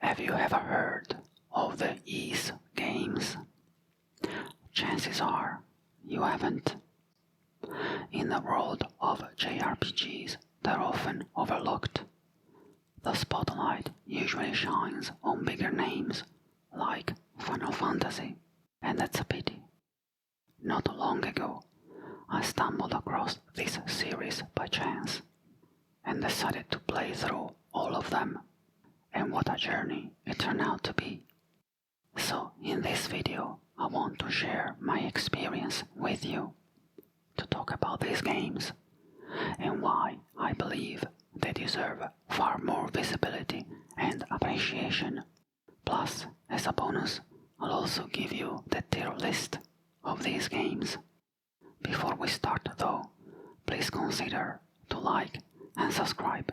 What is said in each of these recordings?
Have you ever heard of the Ys games? Chances are you haven't. In the world of JRPGs, they're often overlooked. The spotlight usually shines on bigger names like Final Fantasy, and that's a pity. Not long ago, I stumbled across this series by chance and decided to play through all of them, and what a journey it turned out to be. So in this video, I want to share my experience with you, to talk about these games and why I believe they deserve far more visibility and appreciation. Plus, as a bonus, I'll also give you the tier list of these games. Before we start though, please consider to like and subscribe.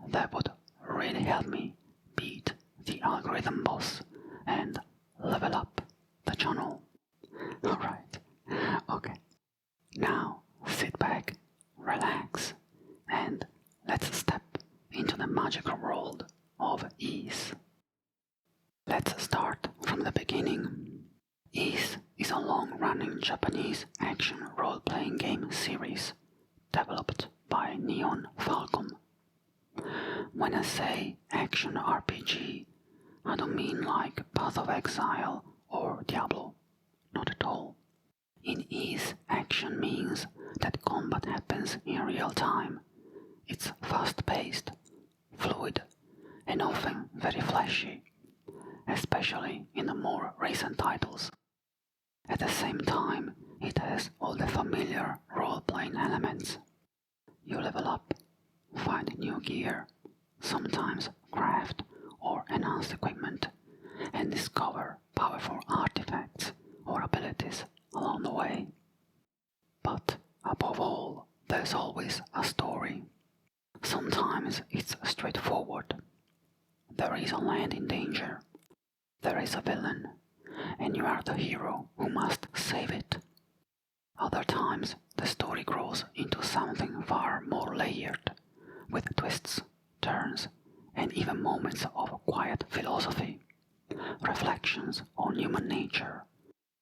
That would really help me beat the algorithm boss and level up the channel. Alright, okay. Now sit back, relax, and let's step into the magical world of Ys. Let's start from the beginning. Ys is a long-running Japanese action role-playing game series developed by Neon Falcom. When I say action RPG, I don't mean like Path of Exile or Diablo, not at all. In Ys, action means that combat happens in real time. It's fast-paced, fluid, and often very flashy, especially in the more recent titles. At the same time, it has all the familiar role-playing elements. You level up, find new gear, sometimes craft or enhance equipment, and discover powerful artifacts or abilities along the way. But above all, there's always a story. Sometimes it's straightforward. There is a land in danger. There is a villain, and you are the hero who must save it. Other times, the story grows into something far more layered, with twists, turns, and even moments of quiet philosophy, reflections on human nature,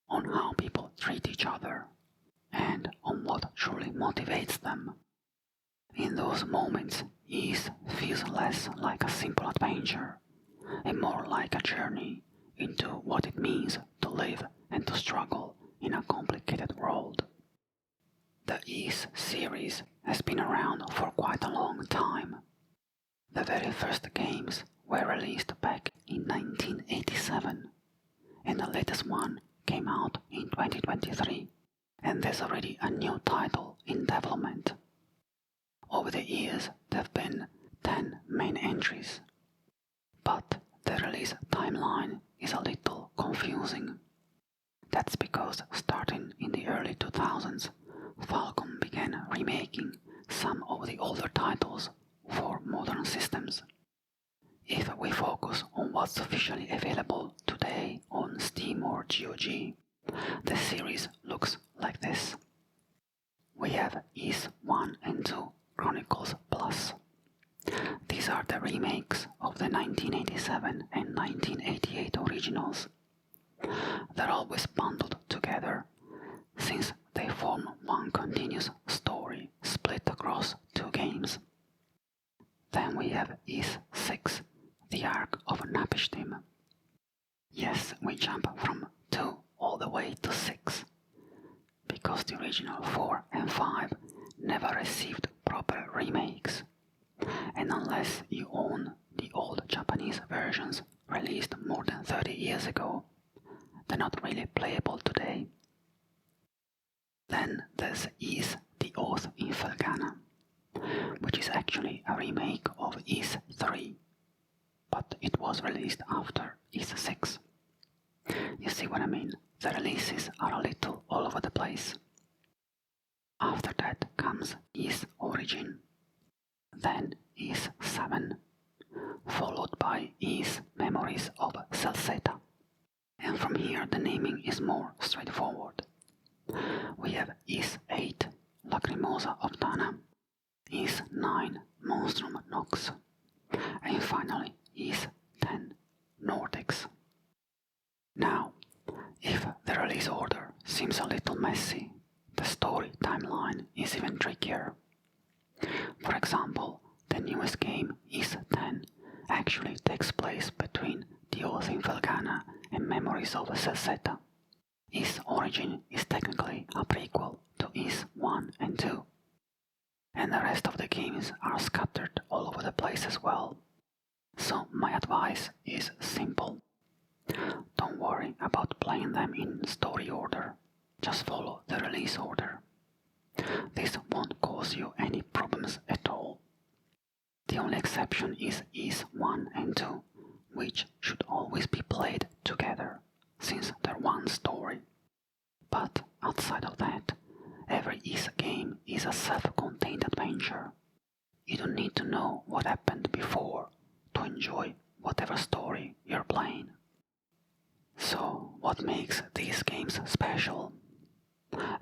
on how people treat each other, and on what truly motivates them. In those moments, Ys feels less like a simple adventure, and more like a journey into what it means to live and to struggle in a complicated world. The Ys series has been around for quite a long time. The very first games were released back in 1987, and the latest one came out in 2023, and there's already a new title in development. Over the years, there have been 10 main entries, but the release timeline is a little confusing. That's because starting in the early 2000s, Falcom began remaking some of the older titles for modern systems. If we focus on what's officially available today on Steam or GOG, the series looks like this. We have Ys 1 and 2 Chronicles Plus. These are the remakes of the 1987 and 1988 originals. They're always bundled together, since they form one continuous story split across 2 games. Then we have Ys 6, The Ark of Napishtim. Yes, we jump from 2 all the way to 6, because the original 4 and 5 never received proper remakes, and unless you own the old Japanese versions released more than 30 years ago, they're not really playable today. Then there's Ys the Oath in Felghana, which is actually a remake of Ys 3, but it was released after Ys 6. You see what I mean? The releases are a little all over the place. After that comes Ys Origin, then Ys 7, followed by Ys Memories of Celceta. And from here the naming is more straightforward. We have Ys 8, Lacrimosa of Dana, Ys 9, Monstrum Nox, and finally Ys 10, actually takes place between Dios in Felghana and Memories of Celceta. Ys Origin is technically a prequel to Ys 1 and 2, and the rest of the games are scattered all over the place as well. So my advice is simple. Don't worry about playing them in story order, just follow the release order. This won't cause you any problems at all. The only exception is Ys 1 and 2, which should always be played together, since they're one story. But outside of that, every Ys game is a self-contained adventure. You don't need to know what happened before to enjoy whatever story you're playing. So, what makes these games special?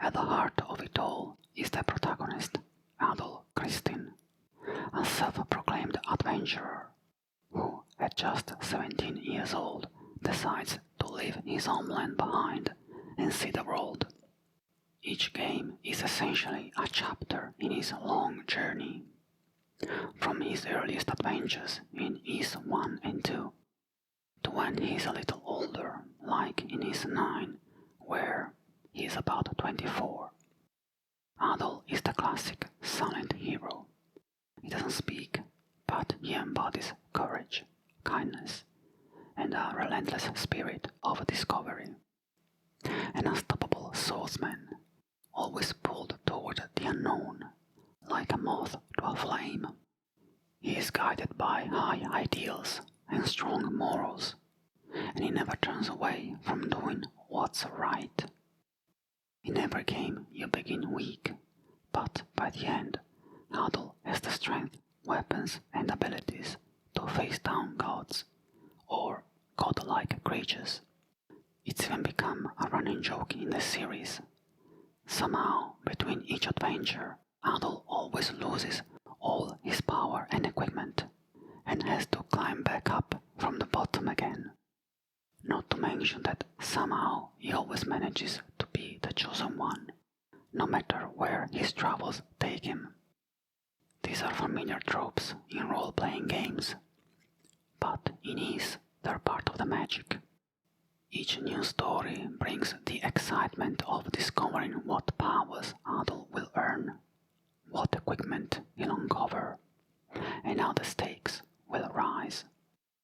At the heart of it all is the protagonist, Adol Christin, a self-proclaimed adventurer who, at just 17 years old, decides to leave his homeland behind and see the world. Each game is essentially a chapter in his long journey, from his earliest adventures in Ys 1 and 2 to when he's a little older, like in Ys 9, where he is about 24. Adol is the classic silent hero. He doesn't speak, but he embodies courage, kindness, and a relentless spirit of discovery. An unstoppable swordsman, always pulled toward the unknown, like a moth to a flame. He is guided by high ideals and strong morals, and he never turns away from doing what's right. In every game you begin weak, but by the end, Adol has the strength, weapons, and abilities to face down gods, or godlike creatures. It's even become a running joke in the series. Somehow, between each adventure, Adol always loses all his power and equipment, and has to climb back up from the bottom again. Not to mention that somehow he always manages to be the chosen one, no matter where his travels take him. These are familiar tropes in role-playing games, but in Ys they're part of the magic. Each new story brings the excitement of discovering what powers Adol will earn, what equipment he'll uncover, and how the stakes will rise.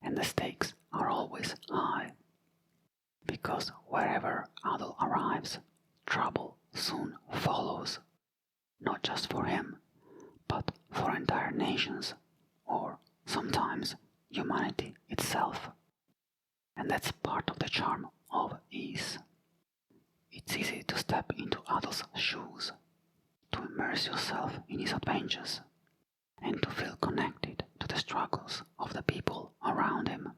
And the stakes are always high, because wherever Adol arrives, trouble soon follows, not just for him, but for entire nations, or sometimes humanity itself. And that's part of the charm of Ys. It's easy to step into Adol's shoes, to immerse yourself in his adventures, and to feel connected to the struggles of the people around him.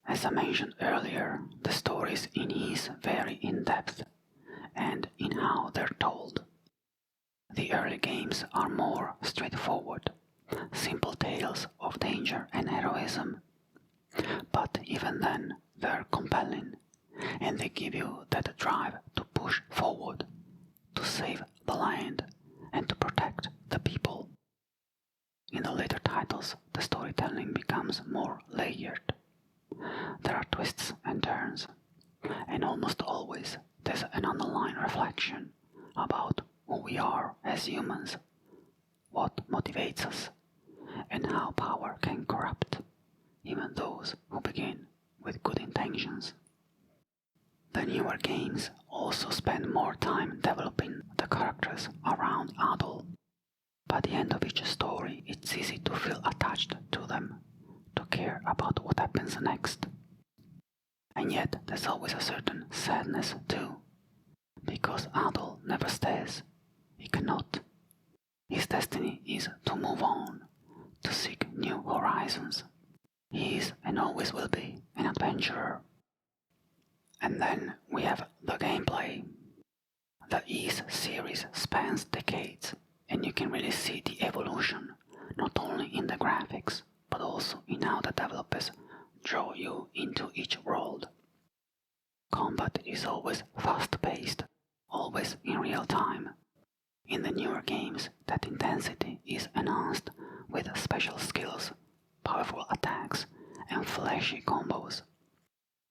As I mentioned earlier, the stories in Ys vary in depth and in how they're told. The early games are more straightforward, simple tales of danger and heroism. But even then, they're compelling, and they give you that drive to push forward, to save the land, and to protect the people. In the later titles, the storytelling becomes more layered. There are twists and turns, and almost always there's an underlying reflection about who we are as humans, what motivates us, and how power can corrupt even those who begin with good intentions. The newer games also spend more time developing the characters around Adol. By the end of each story, it's easy to feel attached to them, to care about what happens next. And yet there's always a certain sadness too, because Adol never stays. He cannot. His destiny is to move on, to seek new horizons. He is and always will be an adventurer. And then we have the gameplay. The Ys series spans decades, and you can really see the evolution, not only in the graphics, but also in how the developers draw you into each world. Combat is always fast-paced, always in real time. In the newer games, that intensity is enhanced with special skills, powerful attacks, flashy combos.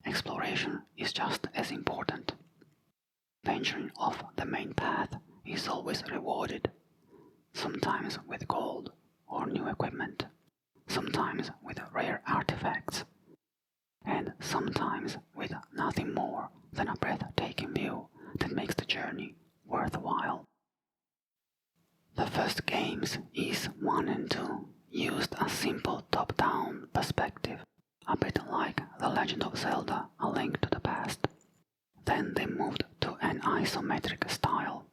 Exploration is just as important. Venturing off the main path is always rewarded, sometimes with gold or new equipment, sometimes with rare artifacts, and sometimes with nothing more than a breathtaking view that makes the journey worthwhile. The first games, Ys 1 and 2, used a simple top-down perspective, a bit like The Legend of Zelda: A Link to the Past. Then they moved to an isometric style,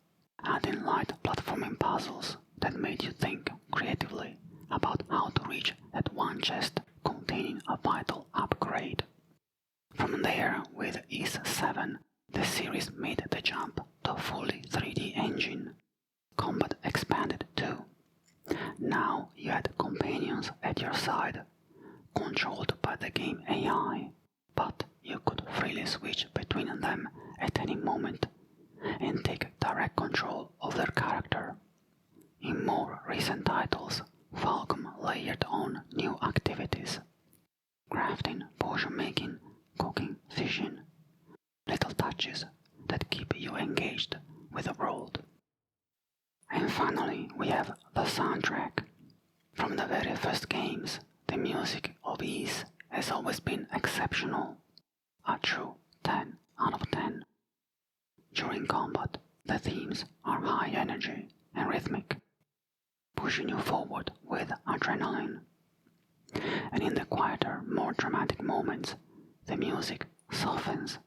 adding light platforming puzzles that made you think creatively about how to reach that one chest containing a vital upgrade. From there, with Ys 7, the series made the jump to a fully 3D engine. Combat expanded too. Now you had companions at your side, controlled by the game AI, but you could freely switch between them at any moment and take direct control of their character. In more recent titles, Falcom layered on new activities: crafting, potion making, cooking, fishing, little touches that keep you engaged with the world. And finally, we have the soundtrack. From the very first games, the music of Ys has always been exceptional, a true 10 out of 10. During combat, the themes are high energy and rhythmic, pushing you forward with adrenaline. And in the quieter, more dramatic moments, the music softens,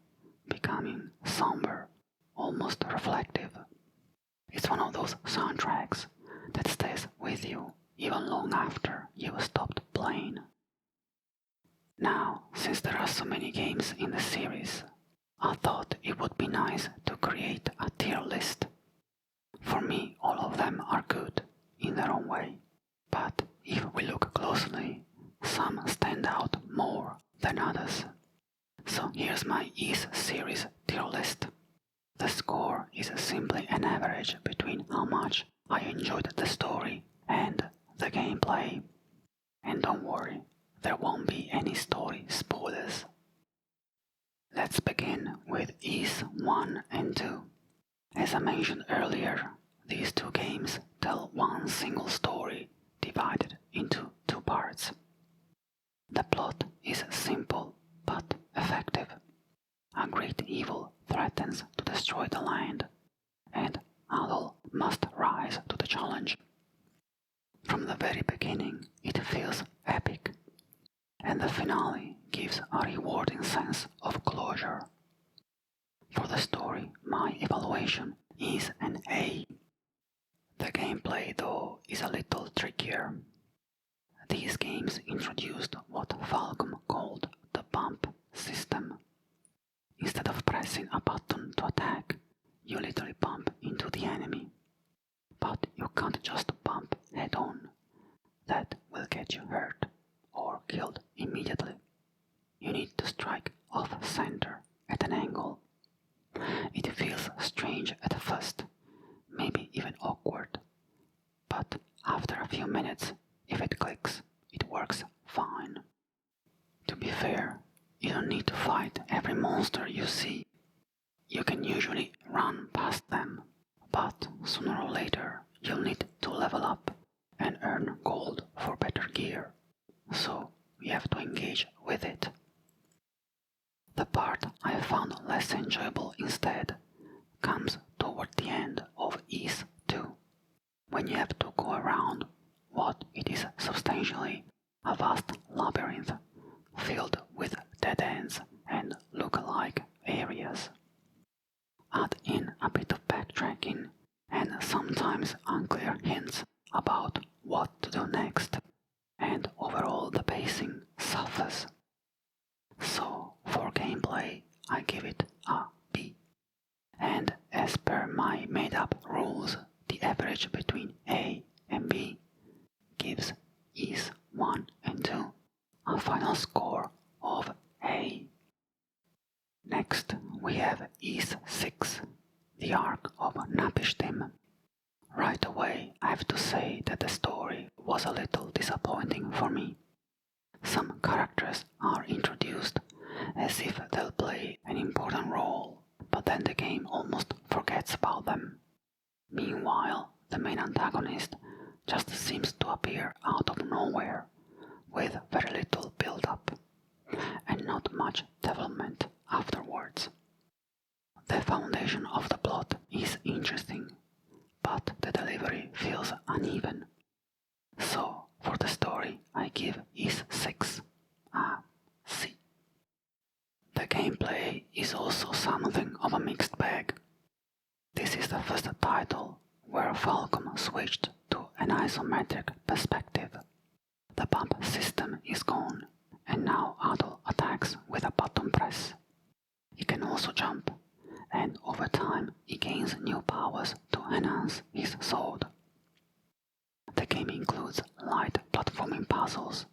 becoming somber, almost reflective. It's one of those soundtracks that stays with you even long after you've stopped playing. Now, since there are so many games in the series, I thought it would be nice to create a tier list. For me, all of them are good in their own way, but if we look closely, some stand out more than others. So here's my Ys series tier list. The score is simply an average between how much I enjoyed the story and the gameplay. And don't worry, there won't be any story spoilers. Let's begin with Ys 1 and 2. As I mentioned earlier, these two games tell one single story divided into two parts. The plot is simple but effective. A great evil threatens to destroy the land, and Adol must rise to the challenge. From the very beginning, it feels epic, and the finale gives a rewarding sense of closure. For the story, my evaluation is an A. The gameplay, though, is a little trickier. These games introduced what Falcom called the bump system. Instead of pressing a button to attack, you literally bump into the enemy. But you can't just bump head on. That will get you hurt or killed immediately. You need to strike off center at an angle. It feels strange at first, maybe even awkward, but after a few minutes, if it clicks, it works fine. To be fair, you don't need to fight every monster you see. You can usually run past them, but sooner or later you'll need to level up and earn gold for better gear, so you have to engage with it. The part I found less enjoyable instead comes toward the end of Ys 2, when you have to go around what it is substantially a vast labyrinth filled with dead ends and look-alike areas. Add in a bit of backtracking and sometimes unclear hints about what to do next, and overall the pacing suffers. So for gameplay, I give it a B. And as per my made-up rules, the average between A and B gives Ys 1 and 2 a final score of A. Next, we have Ys 6, the Ark of Napishtim. Right away, I have to say that the story was a little disappointing for me. Some characters are introduced as if they'll play an important role, but then the game almost forgets about them. Meanwhile, the main antagonist just seems to appear out of nowhere, with very little build-up, and not much development afterwards. The foundation of the plot is interesting, but the delivery feels uneven. So, for the story, I give Ys 6 a C. The gameplay is also something of a mixed bag. This is the first title where Falcom switched to an isometric perspective. The bump system is gone, and now Adol attacks with a button press. He can also jump, and over time he gains new powers to enhance his sword. The game includes light platforming puzzles.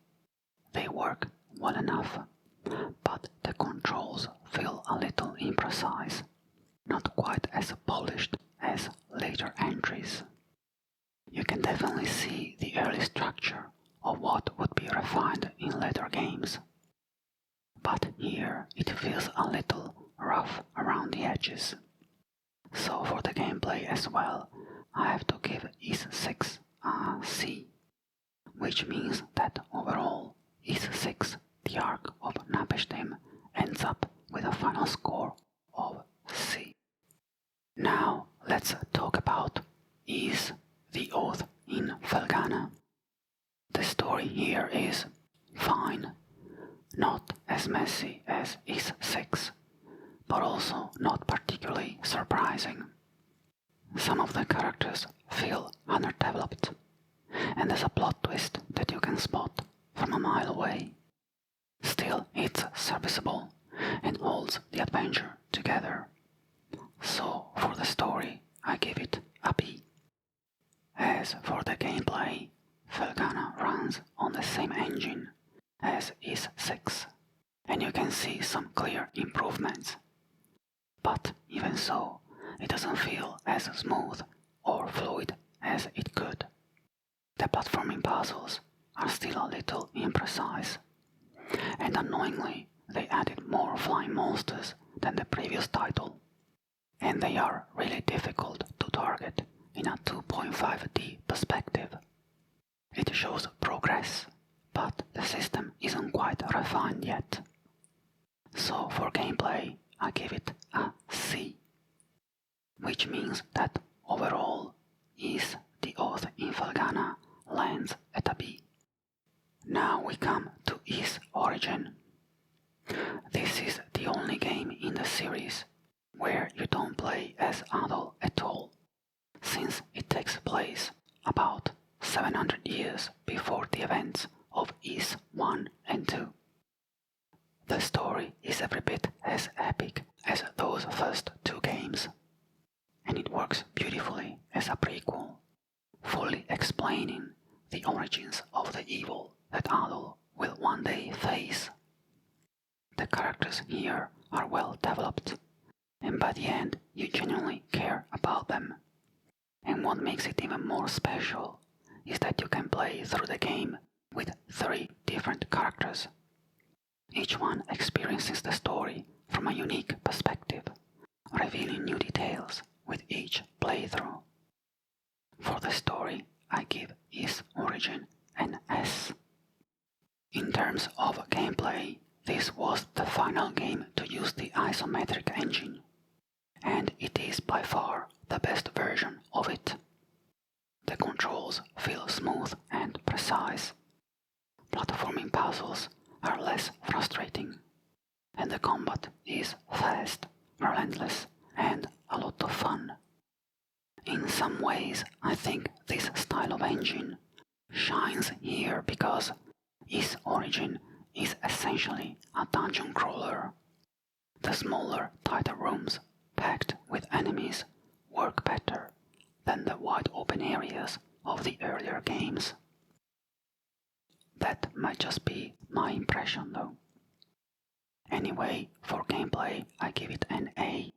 They work well enough, but the controls feel a little imprecise, not quite as polished as later entries. You can definitely see the early structure of what would be refined in later games. But here it feels a little rough around the edges. So for the gameplay as well, I have to give Ys 6 a C, which means that overall Ys 6, the Ark of Napishtim, ends up with a final score of C. Now let's talk about Ys, the Oath in Felghana. The story here is fine, not as messy as Ys 6, but also not particularly surprising. Some of the characters feel underdeveloped, and there's a plot twist that you can spot from a mile away. Still, it's serviceable and holds the adventure together. So, for the story, I give it a B. As for the gameplay, Felghana runs on the same engine as Ys 6, and you can see some clear improvements. But even so, it doesn't feel as smooth or fluid as it could. The platforming puzzles are still a little imprecise, and annoyingly, they added more flying monsters than the previous title, and they are really difficult to target in a 2.5D perspective. It shows progress, but the system isn't quite refined yet. So for gameplay, I give it a C, which means that overall, Ys, the Oath in Felghana lands at a B. Now we come to Ys Origin. This is the only game in the series where you don't play as Adol at all, since it takes place about 700 years before the events of Ys 1 and 2. The story is every bit as epic as those first two games, and it works beautifully as a prequel, fully explaining the origins of the evil that Adol will one day face. The characters here are well developed, and by the end you genuinely care about them. And what makes it even more special is that you can play through the game with 3 different characters. Each one experiences the story from a unique perspective, revealing new details with each playthrough. For the story, I give Ys Origin an S. In terms of gameplay, this was the final game to use the isometric engine, and it is by far the best version of it. The controls feel smooth and precise. Platforming puzzles are less frustrating, and the combat is fast, relentless, and a lot of fun. In some ways, I think this style of engine shines here because Ys Origin is essentially a dungeon crawler. The smaller, tighter rooms, packed with enemies, work better than the wide open areas of the earlier games. That might just be my impression though. Anyway, for gameplay I give it an A.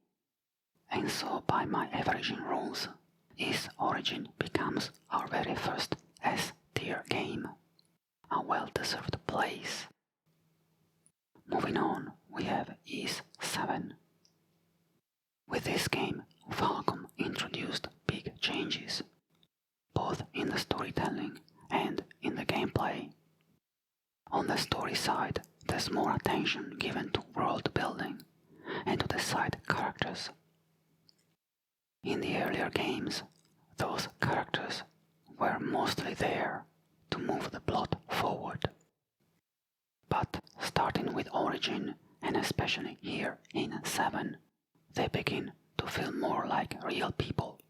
And so by my averaging rules, Ys Origin becomes our very first S-tier game. A well-deserved place. Moving on, we have Ys 7. With this game, Falcom introduced big changes, both in the storytelling and in the gameplay. On the story side, there's more attention given to world building and to the side characters. In the earlier games, those characters were mostly there to move the plot forward. But starting with Origin, and especially here in 7, they begin to feel more like real people,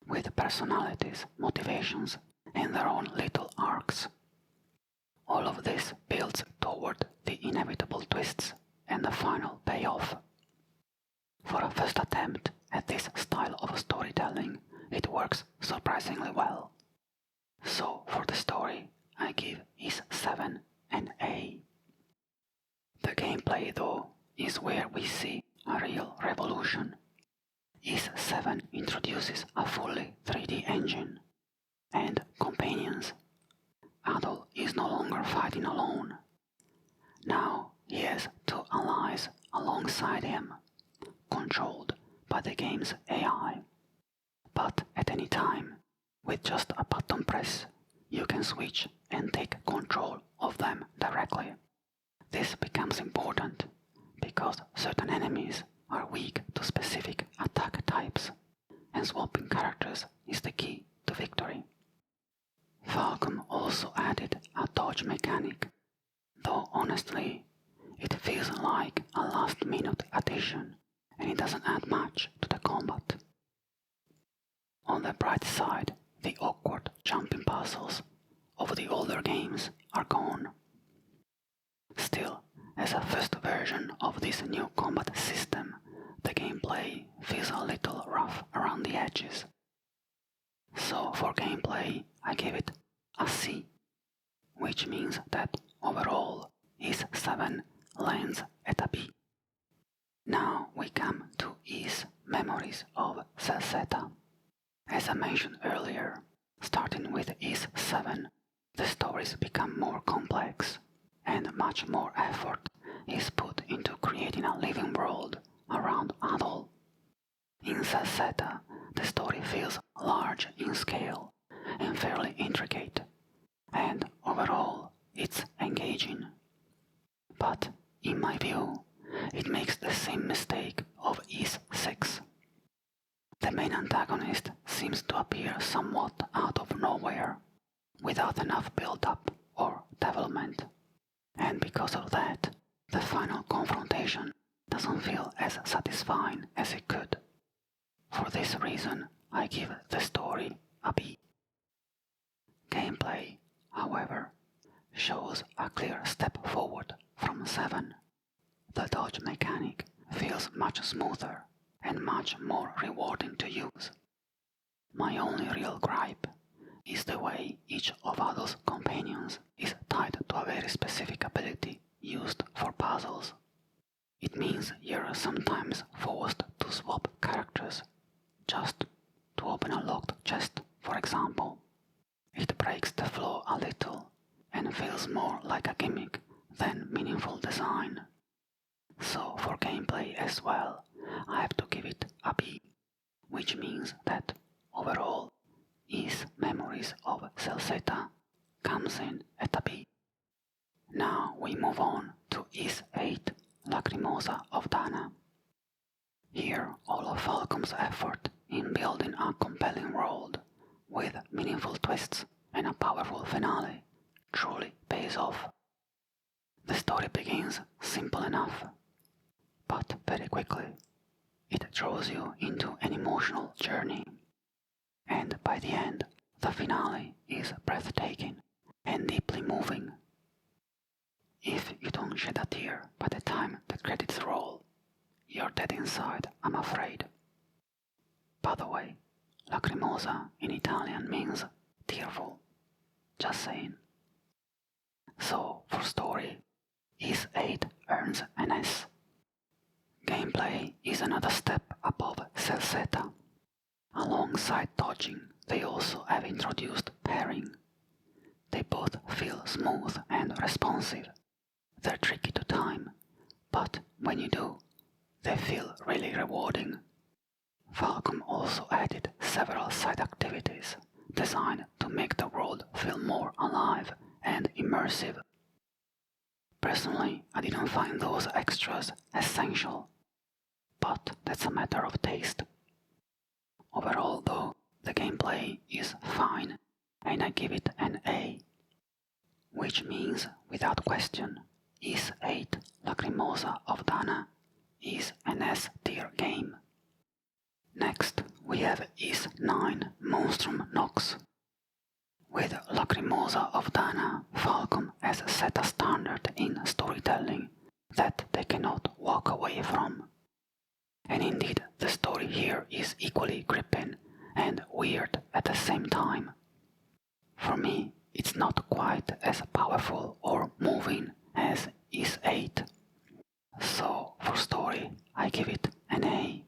with personalities, motivations, and their own little arcs. All of this builds toward the inevitable twists and the final payoff. For a first attempt at this style of storytelling, it works surprisingly well. So for the story, I give Ys 7 an A. The gameplay, though, is where we see a real revolution. Ys 7 introduces a fully 3D engine and companions. Adol is no longer fighting alone. Now he has two allies alongside him, controlled by the game's AI. But at any time, with just a button press, you can switch and take control of them directly. This becomes important because certain enemies are weak to specific attack types, and swapping characters is the key to victory. Falcom also added a dodge mechanic, though honestly, it feels like a last-minute addition and it doesn't add much to the combat. On the bright side, the awkward jumping puzzles of the older games are gone. Still, as a first version of this new combat system, the gameplay feels a little rough around the edges. So for gameplay, I give it a C, which means that overall Ys 7 lands at a B. Now we come to Ys Memories of Celceta. As I mentioned earlier, starting with Ys 7, the stories become more complex, and much more effort is put into creating a living world around Adol. In Celceta, the story feels large in scale and fairly intricate, and overall it's engaging. But in my view, it makes the same mistake of Ys 6. The main antagonist seems to appear somewhat out of nowhere, without enough build-up or development, and because of that, the final confrontation doesn't feel as satisfying as it could. For this reason, I give the story a B. Gameplay, however, shows a clear step forward from 7. The dodge mechanic feels much smoother and much more rewarding to use. My only real gripe is the way each of Adol's companions is tied to a very specific ability used for puzzles. It means you're sometimes forced to swap characters just to open a locked chest, for example. It breaks the flow a little and feels more like a gimmick than meaningful design. So for gameplay as well, I have to give it a B, which means that overall Ys Memories of Celceta comes in at a B. Now we move on to Ys 8 Lacrimosa of Dana. Here all of Falcom's effort in building a compelling world with meaningful twists and a powerful finale truly pays off. The story begins simple enough, but very quickly it draws you into an emotional journey, and by the end the finale is breathtaking and deeply moving. If you don't shed a tear by the time the credits roll, you're dead inside, I'm afraid. By the way, lacrimosa in Italian means tearful. Just saying. So, for story, Ys 8 earns an S. Gameplay is another step above Celceta. Alongside dodging, they also have introduced pairing. They both feel smooth and responsive, they're tricky to time, but when you do, they feel really rewarding. Falcom also added several side activities designed to make the world feel more alive and immersive. Personally, I didn't find those extras essential, but that's a matter of taste. Overall though, the gameplay is fine and I give it an A, which means without question, Ys 8 Lacrimosa of Dana is an S tier game. Next, we have Ys 9 Monstrum Nox. With Lacrimosa of Dana, Falcom has set a standard in storytelling that they cannot walk away from. And indeed, the story here is equally gripping and weird at the same time. For me, it's not quite as powerful or moving as Ys 8. So, for story, I give it an A.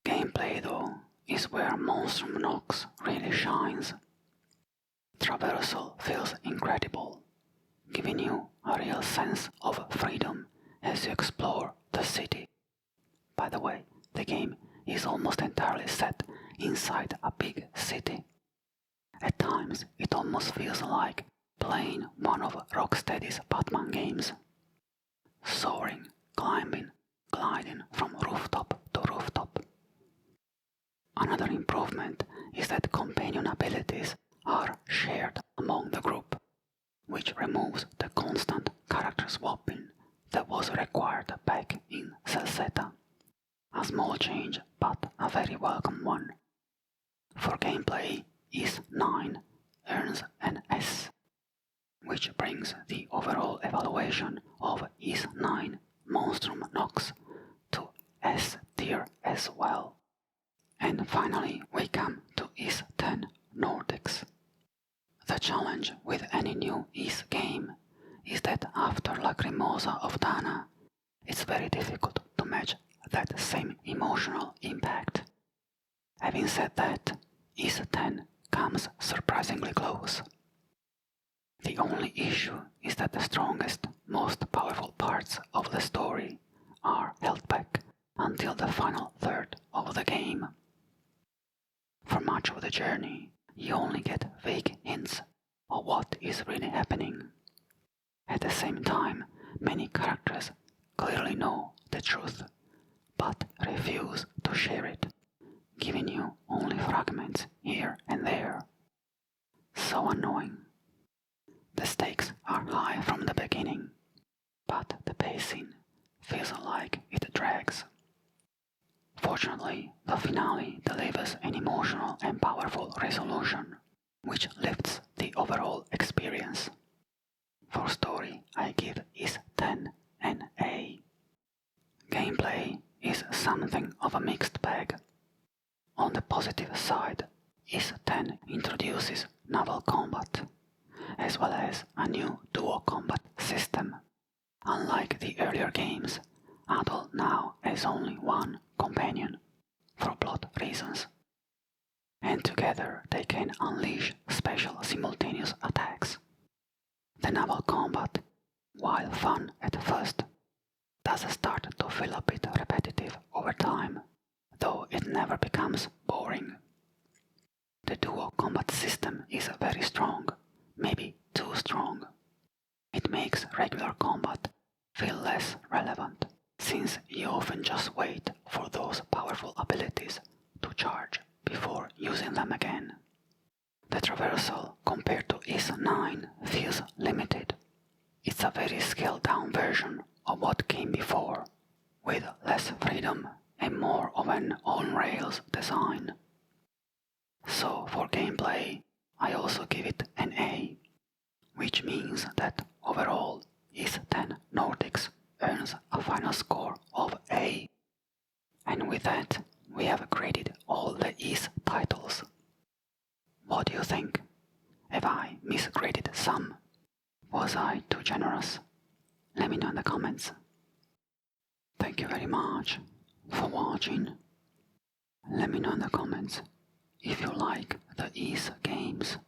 Gameplay, though, is where Monstrum Nox really shines. Traversal feels incredible, giving you a real sense of freedom as you explore the city. By the way, the game is almost entirely set inside a big city. At times, it almost feels like playing one of Rocksteady's Batman games. Soaring, climbing, gliding from rooftop to rooftop. Another improvement is that companion abilities are shared among the group, which removes the constant character swapping that was required back in Celceta. A small change, but a very welcome one. For gameplay, Ys 9 earns an S, which brings the overall evaluation of Ys 9 Monstrum Nox to S tier as well. And finally, we come to Ys 10 Nordics. The challenge with any new Ys game is that after Lacrimosa of Dana, it's very difficult to match that same emotional impact. Having said that, Ys 10 comes surprisingly close. The only issue is that the strongest, most powerful parts of the story are held back until the final third of the game. For much of the journey, you only get vague hints of what is really happening. At the same time, many characters clearly know the truth, but refuse to share it, giving you only fragments here and there. So annoying. The stakes are high from the beginning, but the pacing feels like it drags. Fortunately, the finale delivers an emotional and powerful resolution, which lifts the overall experience. For story, I give Ys 10 an A. Gameplay is something of a mixed bag. On the positive side, Ys 10 introduces naval combat, as well as a new duo combat system. Unlike the earlier games, Adol now has only one companion, for plot reasons. And together they can unleash special simultaneous attacks. The naval combat, while fun at first, does start to feel a bit repetitive over time, though it never becomes boring. The duo combat system is very strong, maybe too strong. It makes regular combat feel less relevant, since you often just wait for those powerful abilities to charge before using them again. The traversal compared to Ys 9 feels limited. It's a very scaled down version of what came before, with less freedom and more of an on-rails design. So for gameplay, I also give it an A, which means that overall Ys 10 Nordics earns a final score of A. And with that, we have graded all the Ys titles. What do you think? Have I misgraded some? Was I too generous? Let me know in the comments. Thank you very much for watching. Let me know in the comments if you like the Ys games,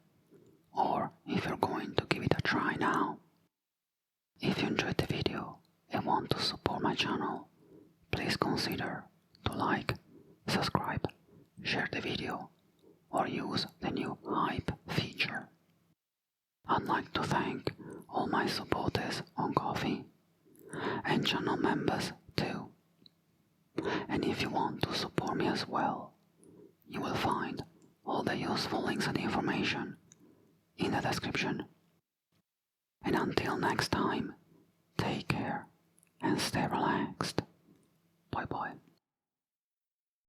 or if you're going to give it a try now. If you enjoyed the video and want to support my channel, please consider to like, subscribe, share the video, or use the new hype feature. I'd like to thank all my supporters on Ko-fi and channel members too. And if you want to support me as well, you will find all the useful links and information in the description. And until next time, take care and stay relaxed. Bye bye.